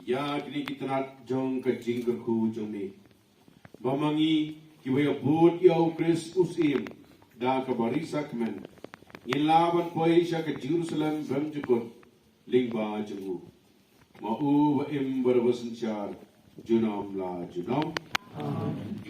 Ya kini kita nak jong ke jingkerku jong ni. Bamangi kiwaya bud yau Chris usim da ke barisa kemen. Ngilaban poi sya ke Jerusalem bemjukut lingba jengu. Mau wa im berbasencar junam la junam. Amen.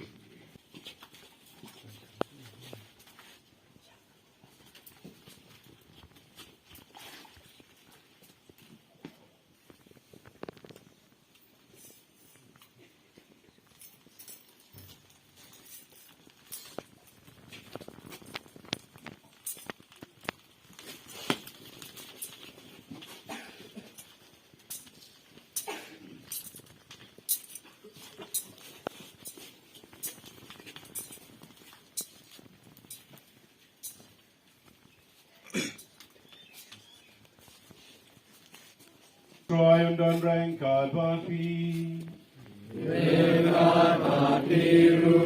Trai dan rangkat bafi, rangkat batiru.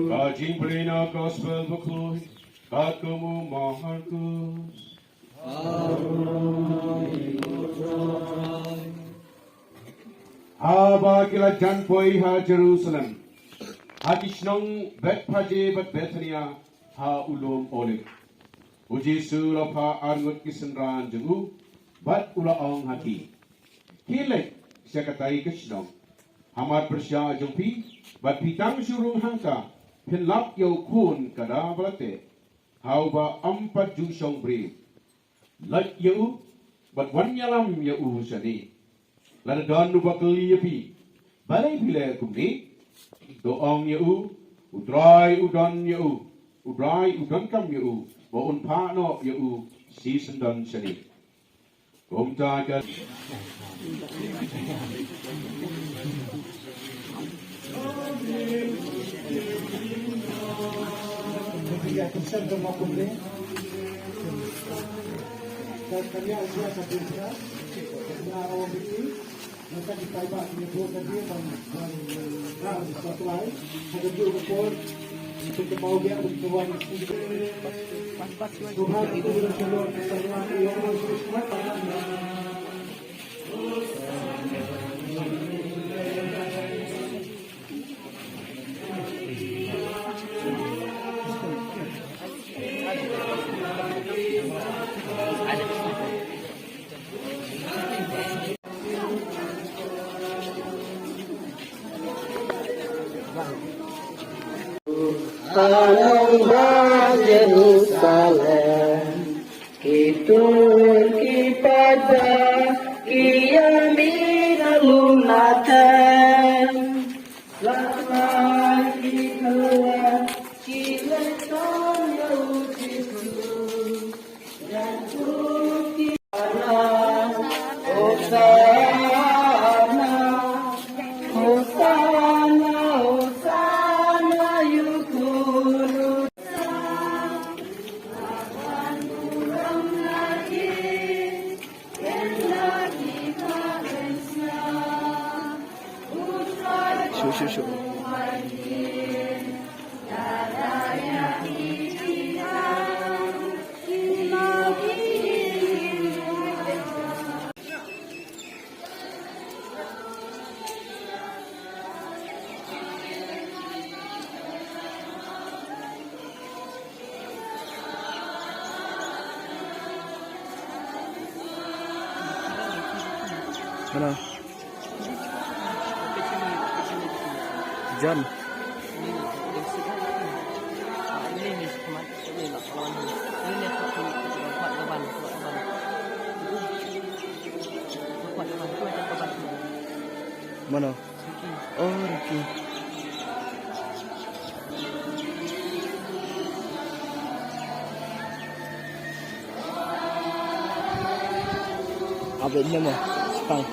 Kajing berina gospel berkluh, kamu maharkus. Aba kila janpoi ha Jerusalem, hati snong bet paje bet Bethania ha ulum oleh. Uji surah ha argut kisenran jengu, bat ulaong hati. Hilek sekatai kesnong. Hamad bersya jumpi, bat pitang syurung hangka, henlap yau kun kada balate. Hau ba 4 jusong beri. Lat yau, bat wan yalam yau sani. Lada dan nu bakal yapi. Balai pilih kumni, doong yau, udrai udan yau, udrai udan kam yau, baun pano yau, season dan sani. Kumta kan. Ya, concern de ma kumle. Kaya siya sa pinsa, na awang biti, nasa di kaiba ni po ka dia bang Slatlai, ada dia ko itu ke mau dia untuk buat Tuhan itu berseluruh kesalahan yang harus Tanah Jerusalem, kitur kipada kiamina lunatan, Slatlai kikala kileton yaujiku, dan tuki ana osana, osana, osana yukulu. Shoo. Mana? John. Mana? Oh, Ricky. Apa ini mah? Stang.